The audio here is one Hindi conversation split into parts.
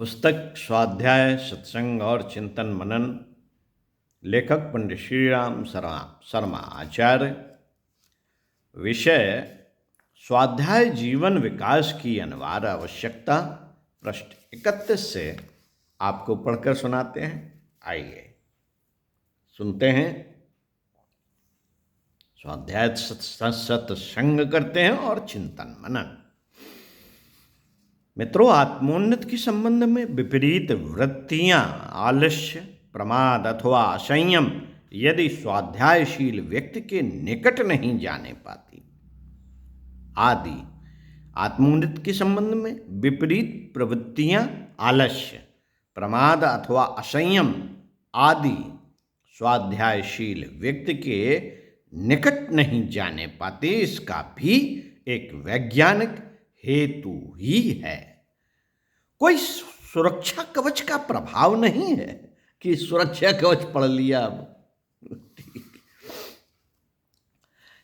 पुस्तक स्वाध्याय सत्संग और चिंतन मनन। लेखक पंडित श्रीराम शर्मा आचार्य। विषय स्वाध्याय जीवन विकास की अनिवार्य आवश्यकता। पृष्ठ 31 से आपको पढ़कर सुनाते हैं। आइए सुनते हैं। स्वाध्याय सत्संग करते हैं और चिंतन मनन। मित्रों, आत्मोन्नति के संबंध में विपरीत वृत्तियां, आलस्य, प्रमाद अथवा असंयम यदि स्वाध्यायशील व्यक्ति के निकट नहीं जाने पाती आदि आत्मोन्नति के संबंध में विपरीत प्रवृत्तियां, आलस्य, प्रमाद अथवा असंयम आदि स्वाध्यायशील व्यक्ति के निकट नहीं जाने पाते, इसका भी एक वैज्ञानिक हेतु ही है। कोई सुरक्षा कवच का प्रभाव नहीं है कि सुरक्षा कवच पढ़ लिया। अब ठीक,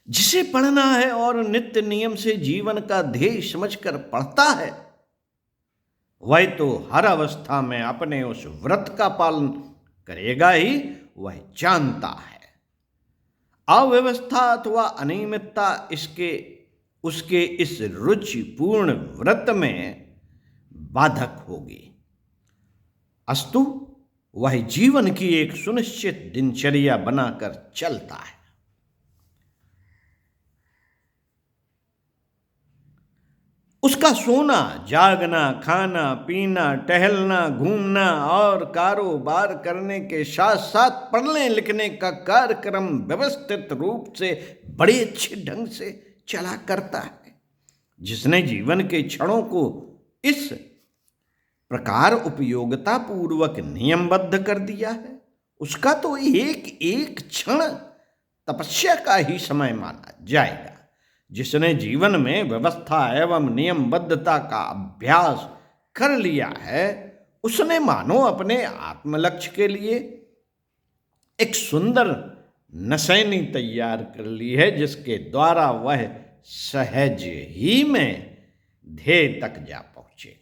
जिसे पढ़ना है और नित्य नियम से जीवन का ध्येय समझकर पढ़ता है, वह तो हर अवस्था में अपने उस व्रत का पालन करेगा ही, वह जानता है। अव्यवस्था अथवा अनियमितता उसके इस रुचिपूर्ण व्रत में बाधक होगी। अस्तु वह जीवन की एक सुनिश्चित दिनचर्या बनाकर चलता है। उसका सोना, जागना, खाना, पीना, टहलना, घूमना और कारोबार करने के साथ साथ पढ़ने लिखने का कार्यक्रम व्यवस्थित रूप से बड़े अच्छे ढंग से चला करता है। जिसने जीवन के क्षणों को इस प्रकार उपयोगिता पूर्वक नियमबद्ध कर दिया है, उसका तो एक एक क्षण तपस्या का ही समय माना जाएगा। जिसने जीवन में व्यवस्था एवं नियमबद्धता का अभ्यास कर लिया है, उसने मानो अपने आत्मलक्ष्य के लिए एक सुंदर नसैनी तैयार कर ली है, जिसके द्वारा वह सहज ही में ध्येय तक जा पहुंचेगा।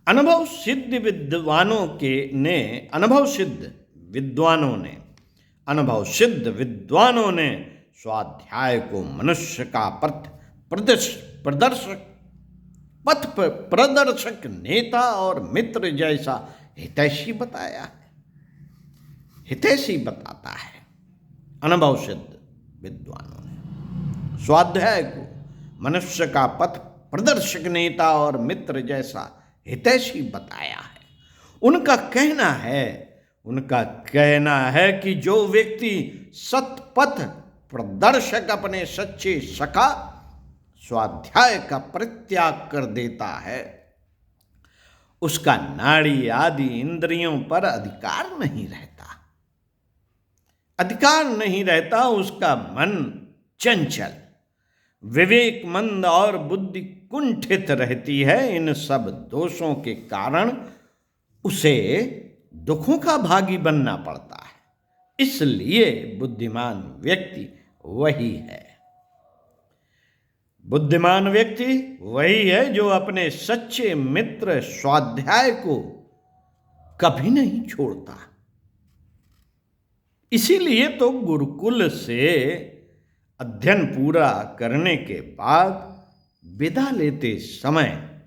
अनुभव सिद्ध विद्वानों ने स्वाध्याय को मनुष्य का पथ प्रदर्शक नेता और मित्र जैसा हितैषी बताया है। हितैषी बताता है अनुभव सिद्ध विद्वानों ने स्वाध्याय को मनुष्य का पथ प्रदर्शक नेता और मित्र जैसा हितैषी बताया है। उनका कहना है कि जो व्यक्ति सतपथ प्रदर्शक अपने सच्चे सखा स्वाध्याय का परित्याग कर देता है, उसका नाड़ी आदि इंद्रियों पर अधिकार नहीं रहता। उसका मन चंचल, विवेकमंद और बुद्धि कुंठित रहती है। इन सब दोषों के कारण उसे दुखों का भागी बनना पड़ता है। इसलिए बुद्धिमान व्यक्ति वही है जो अपने सच्चे मित्र स्वाध्याय को कभी नहीं छोड़ता। इसीलिए तो गुरुकुल से अध्ययन पूरा करने के बाद विदा लेते समय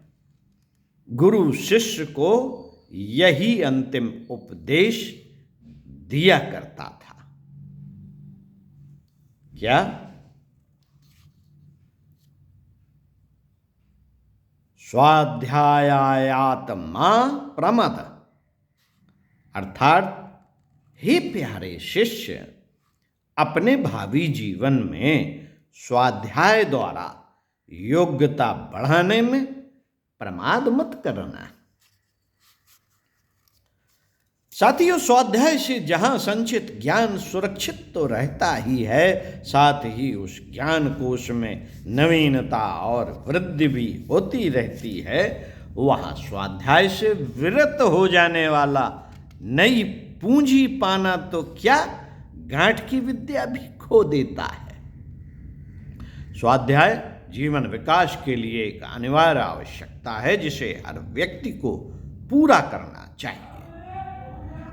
गुरु शिष्य को यही अंतिम उपदेश दिया करता था। क्या? स्वाध्यायात्मा प्रमद, अर्थात हे प्यारे शिष्य, अपने भावी जीवन में स्वाध्याय द्वारा योग्यता बढ़ाने में प्रमाद मत करना। साथियों, स्वाध्याय से जहां संचित ज्ञान सुरक्षित तो रहता ही है, साथ ही उस ज्ञान कोश में नवीनता और वृद्धि भी होती रहती है। वहां स्वाध्याय से विरत हो जाने वाला नई पूंजी पाना तो क्या, गांठ की विद्या भी खो देता है। स्वाध्याय जीवन विकास के लिए एक अनिवार्य आवश्यकता है जिसे हर व्यक्ति को पूरा करना चाहिए।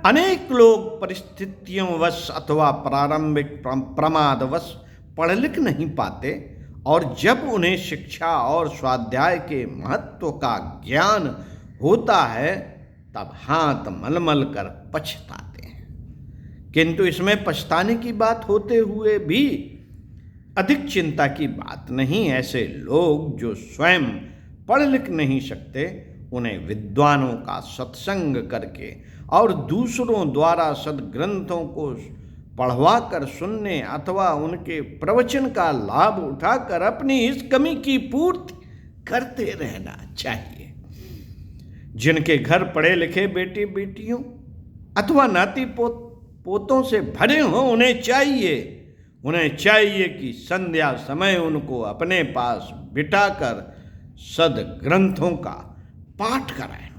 अनेक लोग परिस्थितियों अथवा प्रारंभिक प्रमादवश पढ़ लिख नहीं पाते और जब उन्हें शिक्षा और स्वाध्याय के महत्व का ज्ञान होता है तब हाथ मलमल कर पछताते हैं। किंतु इसमें पछताने की बात होते हुए भी अधिक चिंता की बात नहीं। ऐसे लोग जो स्वयं पढ़ लिख नहीं सकते उन्हें विद्वानों का सत्संग करके और दूसरों द्वारा सद्ग्रंथों को पढ़वा कर सुनने अथवा उनके प्रवचन का लाभ उठाकर अपनी इस कमी की पूर्ति करते रहना चाहिए। जिनके घर पढ़े लिखे बेटे बेटियों अथवा नाती पोतों से भरे हों उन्हें चाहिए कि संध्या समय उनको अपने पास बिठाकर सद्ग्रंथों का पाठ कराएं।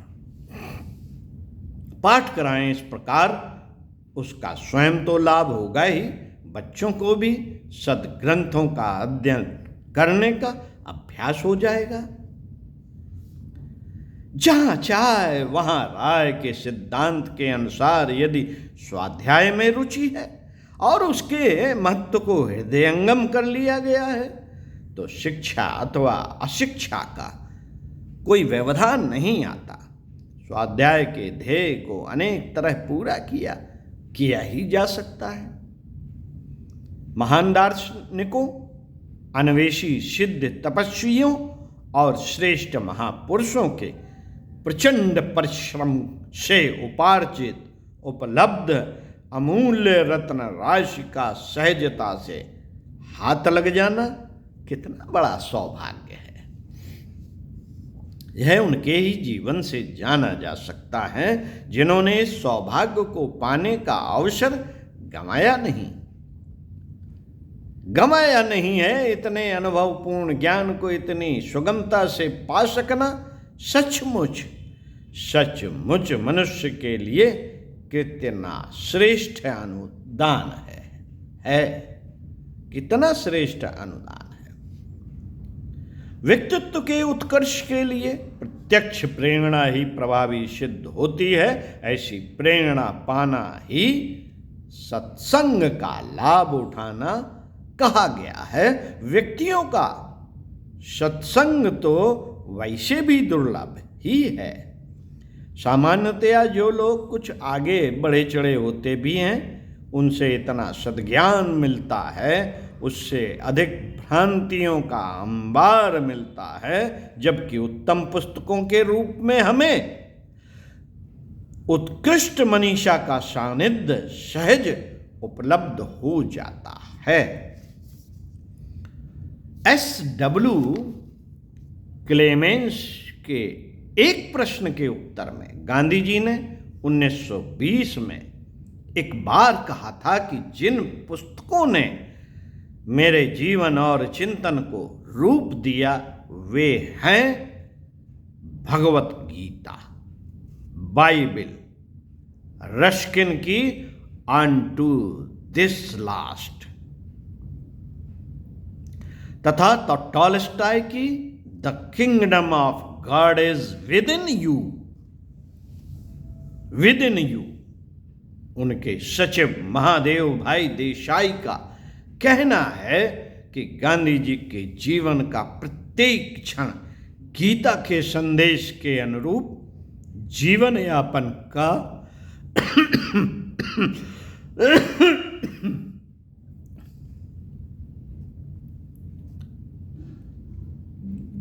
इस प्रकार उसका स्वयं तो लाभ होगा ही, बच्चों को भी सद्ग्रंथों का अध्ययन करने का अभ्यास हो जाएगा। जहां चाहे वहां राय के सिद्धांत के अनुसार यदि स्वाध्याय में रुचि है और उसके महत्व को हृदयंगम कर लिया गया है तो शिक्षा अथवा अशिक्षा का कोई व्यवधान नहीं आता। स्वाध्याय के ध्येय को अनेक तरह पूरा किया ही जा सकता है। महान दार्शनिकों, अन्वेषी सिद्ध तपस्वियों और श्रेष्ठ महापुरुषों के प्रचंड परिश्रम से उपार्जित उपलब्ध अमूल्य रत्न राशि का सहजता से हाथ लग जाना कितना बड़ा सौभाग्य है। यह उनके ही जीवन से जाना जा सकता है जिन्होंने इस सौभाग्य को पाने का अवसर गंवाया नहीं है। इतने अनुभवपूर्ण ज्ञान को इतनी सुगमता से पा सकना सचमुच मनुष्य के लिए कितना श्रेष्ठ अनुदान है। कितना श्रेष्ठ अनुदान है। व्यक्तित्व के उत्कर्ष के लिए प्रत्यक्ष प्रेरणा ही प्रभावी सिद्ध होती है। ऐसी प्रेरणा पाना ही सत्संग का लाभ उठाना कहा गया है। व्यक्तियों का सत्संग तो वैसे भी दुर्लभ ही है। सामान्यतया जो लोग कुछ आगे बढ़े चढ़े होते भी हैं उनसे इतना सद्ज्ञान मिलता है, उससे अधिक भ्रांतियों का अंबार मिलता है, जबकि उत्तम पुस्तकों के रूप में हमें उत्कृष्ट मनीषा का सानिध्य सहज उपलब्ध हो जाता है। S.W. क्लेमेंस के एक प्रश्न के उत्तर में गांधी जी ने 1920 में एक बार कहा था कि जिन पुस्तकों ने मेरे जीवन और चिंतन को रूप दिया वे हैं भगवत गीता, बाइबिल, रस्किन की अनटू दिस लास्ट तथा टॉलस्टॉय की the kingdom of God is with in you. उनके सचिव महादेव भाई देसाई का कहना है कि गांधी जी के जीवन का प्रत्येक क्षण गीता के संदेश के अनुरूप जीवन यापन का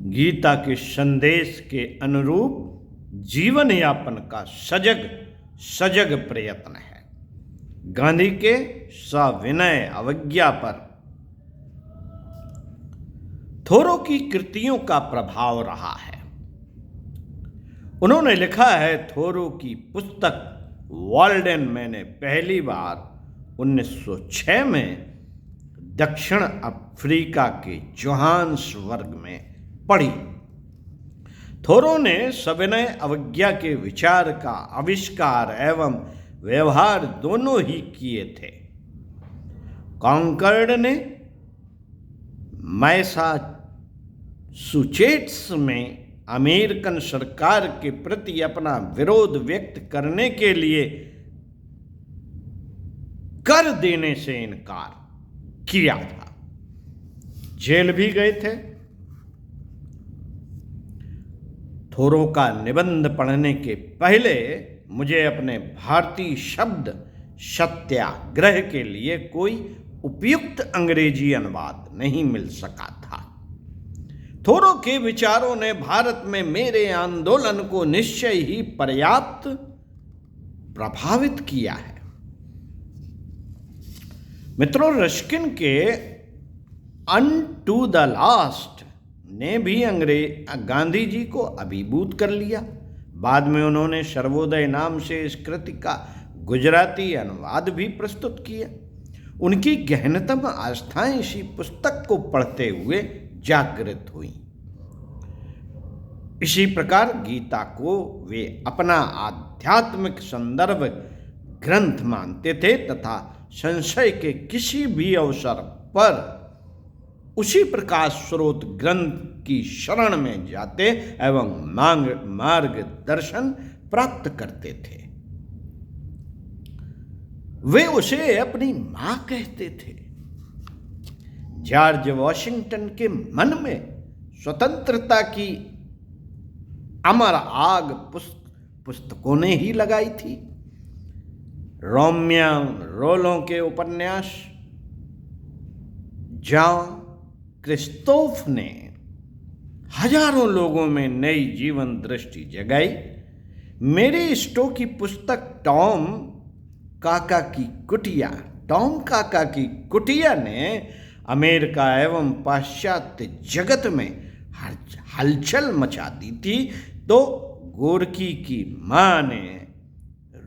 गीता के संदेश के अनुरूप जीवन यापन का सजग प्रयत्न है। गांधी के सविनय अवज्ञा पर थोरो की कृतियों का प्रभाव रहा है। उन्होंने लिखा है, थोरो की पुस्तक वाल्डेन मैंने पहली बार 1906 में दक्षिण अफ्रीका के जोहान्सबर्ग में पढ़ी। थोरो ने सविनय अवज्ञा के विचार का आविष्कार एवं व्यवहार दोनों ही किए थे। कॉन्कर्ड ने सुचेट्स में अमेरिकन सरकार के प्रति अपना विरोध व्यक्त करने के लिए कर देने से इनकार किया था। जेल भी गए थे। थोरो का निबंध पढ़ने के पहले मुझे अपने भारतीय शब्द सत्याग्रह के लिए कोई उपयुक्त अंग्रेजी अनुवाद नहीं मिल सका था। थोरो के विचारों ने भारत में मेरे आंदोलन को निश्चय ही पर्याप्त प्रभावित किया है। मित्रों, रस्किन के अनटू द लास्ट ने भी गांधी जी को अभिभूत कर लिया। बाद में उन्होंने सर्वोदय नाम से इस कृति का गुजराती अनुवाद भी प्रस्तुत किया। उनकी गहनतम आस्थाएं इसी पुस्तक को पढ़ते हुए जागृत हुई। इसी प्रकार गीता को वे अपना आध्यात्मिक संदर्भ ग्रंथ मानते थे तथा संशय के किसी भी अवसर पर उसी प्रकाश स्रोत ग्रंथ की शरण में जाते एवं मार्गदर्शन प्राप्त करते थे। वे उसे अपनी मां कहते थे। जॉर्ज वॉशिंगटन के मन में स्वतंत्रता की अमर आग पुस्तकों ने ही लगाई थी। रोमियो रोलों के उपन्यास, जॉन क्रिस्तोफ ने हजारों लोगों में नई जीवन दृष्टि जगाई। मेरी स्टो की पुस्तक टॉम काका की कुटिया ने अमेरिका एवं पाश्चात्य जगत में हलचल मचा दी थी, तो गोरकी की मां ने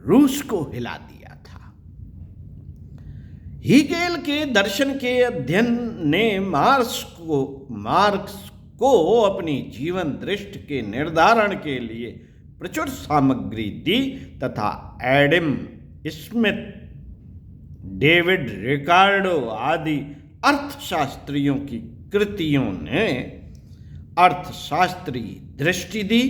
रूस को हिला दिया था। हीगेल के दर्शन के अध्ययन ने मार्क्स को अपनी जीवन दृष्टि के निर्धारण के लिए प्रचुर सामग्री दी तथा एडम स्मिथ, डेविड रिकार्डो आदि अर्थशास्त्रियों की कृतियों ने अर्थशास्त्रीय दृष्टि दी।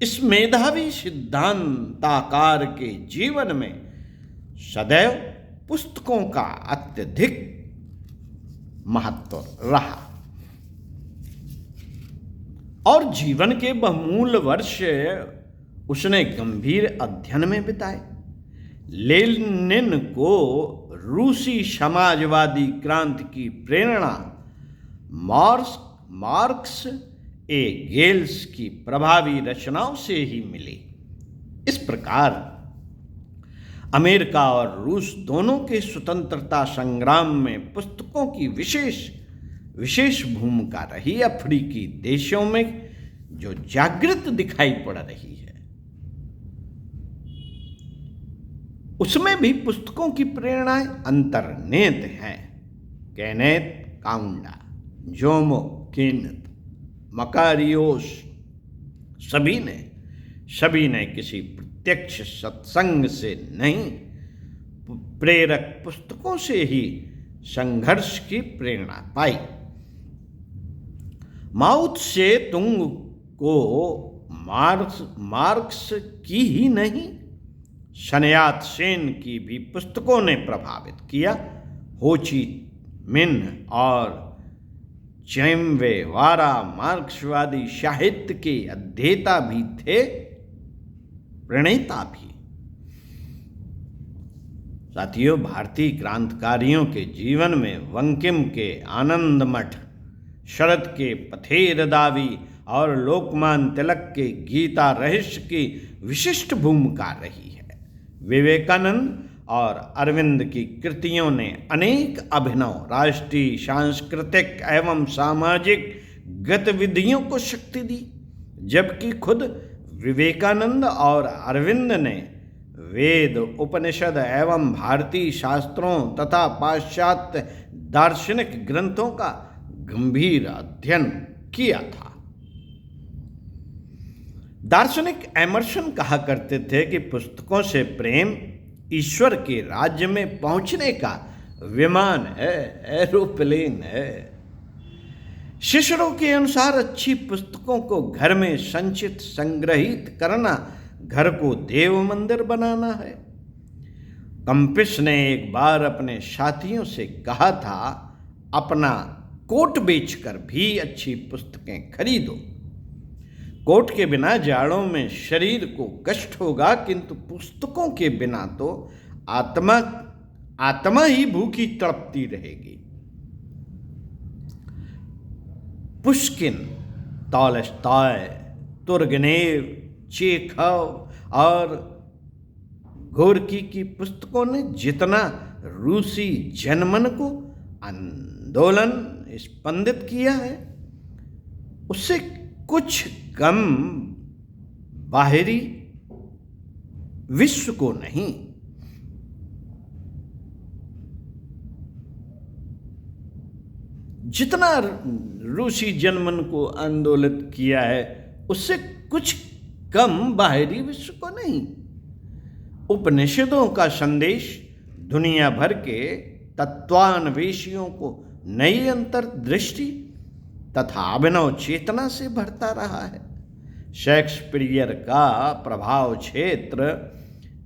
इस मेधावी सिद्धांताकार के जीवन में सदैव पुस्तकों का अत्यधिक महत्व रहा और जीवन के बहुमूल्य वर्ष उसने गंभीर अध्ययन में बिताए। लेनिन को रूसी समाजवादी क्रांति की प्रेरणा मार्क्स एंगेल्स की प्रभावी रचनाओं से ही मिली। इस प्रकार अमेरिका और रूस दोनों के स्वतंत्रता संग्राम में पुस्तकों की विशेष भूमिका रही। अफ्रीकी देशों में जो जागृत दिखाई पड़ रही है, उसमें भी पुस्तकों की प्रेरणाएं अंतर्निहित हैं। केनेथ काउंडा, जोमो केनेथ, मकारियोस सभी ने किसी प्रत्यक्ष सत्संग से नहीं, प्रेरक पुस्तकों से ही संघर्ष की प्रेरणा पाई। माओ त्से तुंग को मार्क्स की ही नहीं, सन यात सेन की भी पुस्तकों ने प्रभावित किया। हो ची मिन्ह और चेम्वे वारा मार्क्सवादी साहित्य के अध्येता भी थे, प्रणेता भी। साथियों, भारतीय क्रांतिकारियों के जीवन में बंकिम के आनंद मठ, शरद के पथेर दावी और लोकमान्य तिलक के गीता रहस्य की विशिष्ट भूमिका रही है। विवेकानंद और अरविंद की कृतियों ने अनेक अभिनव राष्ट्रीय, सांस्कृतिक एवं सामाजिक गतिविधियों को शक्ति दी, जबकि खुद विवेकानंद और अरविंद ने वेद, उपनिषद एवं भारतीय शास्त्रों तथा पाश्चात्य दार्शनिक ग्रंथों का गंभीर अध्ययन किया था। दार्शनिक एमर्सन कहा करते थे कि पुस्तकों से प्रेम ईश्वर के राज्य में पहुंचने का विमान है, एरोप्लेन है। शिष्यों के अनुसार अच्छी पुस्तकों को घर में संचित संग्रहित करना घर को देव मंदिर बनाना है। कंपिस ने एक बार अपने साथियों से कहा था, अपना कोट बेचकर भी अच्छी पुस्तकें खरीदो। कोट के बिना जाड़ों में शरीर को कष्ट होगा, किंतु पुस्तकों के बिना तो आत्मा ही भूखी तड़पती रहेगी। पुश्किन, तॉलस्टॉय, तुर्गनेव, चेखव और गोर्की की पुस्तकों ने जितना रूसी जनमन को आंदोलन स्पंदित किया है, उससे कुछ कम बाहरी विश्व को नहीं। जितना रूसी जनमन को आंदोलित किया है, उससे कुछ कम बाहरी विश्व को नहीं। उपनिषदों का संदेश दुनिया भर के तत्वान्वेषियों को नई अंतर्दृष्टि तथा अभिनव चेतना से भरता रहा है। शेक्सपियर का प्रभाव क्षेत्र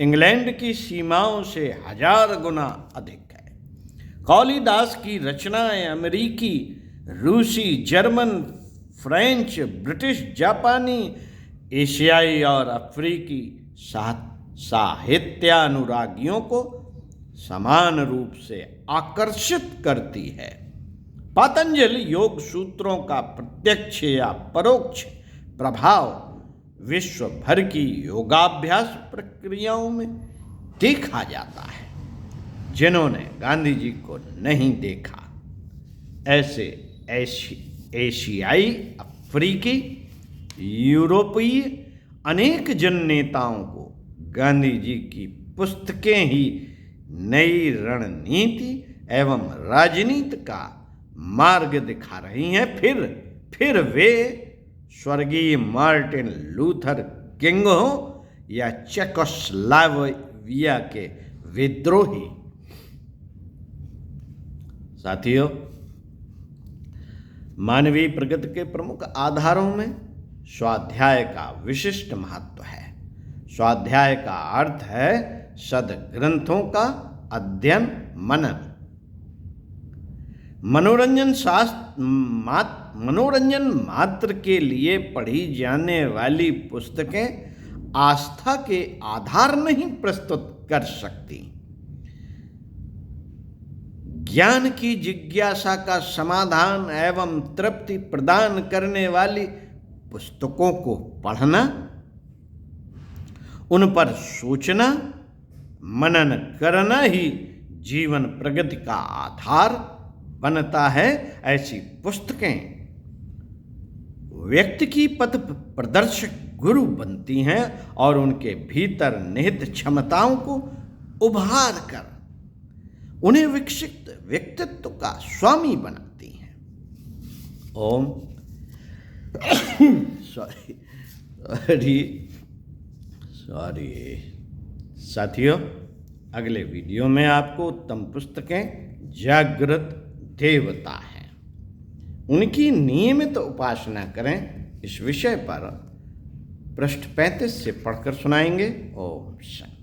इंग्लैंड की सीमाओं से 1000 गुना अधिक है। कालिदास की रचनाएं अमेरिकी, रूसी, जर्मन, फ्रेंच, ब्रिटिश, जापानी, एशियाई और अफ्रीकी साहित्यानुरागियों को समान रूप से आकर्षित करती है। पातंजल योग सूत्रों का प्रत्यक्ष या परोक्ष प्रभाव विश्व भर की योगाभ्यास प्रक्रियाओं में देखा जाता है। जिन्होंने गांधी जी को नहीं देखा, ऐसे एशियाई, अफ्रीकी, यूरोपीय अनेक जन नेताओं को गांधी जी की पुस्तकें ही नई रणनीति एवं राजनीति का मार्ग दिखा रही हैं। फिर वे स्वर्गीय मार्टिन लूथर किंग हो या चेकोस्लोवाकिया के विद्रोही। साथियों, मानवीय प्रगति के प्रमुख आधारों में स्वाध्याय का विशिष्ट महत्व है। स्वाध्याय का अर्थ है सद्ग्रंथों का अध्ययन, मनन। मनोरंजन मात्र के लिए पढ़ी जाने वाली पुस्तकें आस्था के आधार नहीं प्रस्तुत कर सकती। ज्ञान की जिज्ञासा का समाधान एवं तृप्ति प्रदान करने वाली पुस्तकों को पढ़ना, उन पर सोचना, मनन करना ही जीवन प्रगति का आधार बनता है। ऐसी पुस्तकें व्यक्ति की पथ प्रदर्शक गुरु बनती हैं और उनके भीतर निहित क्षमताओं को उभार कर उन्हें विकसित व्यक्तित्व का स्वामी बनाती हैं। ओम सॉरी साथियों, अगले वीडियो में आपको उत्तम पुस्तकें जागृत देवता हैं, उनकी नियमित उपासना करें, इस विषय पर पृष्ठ 35 से पढ़कर सुनाएंगे। ओम शांति।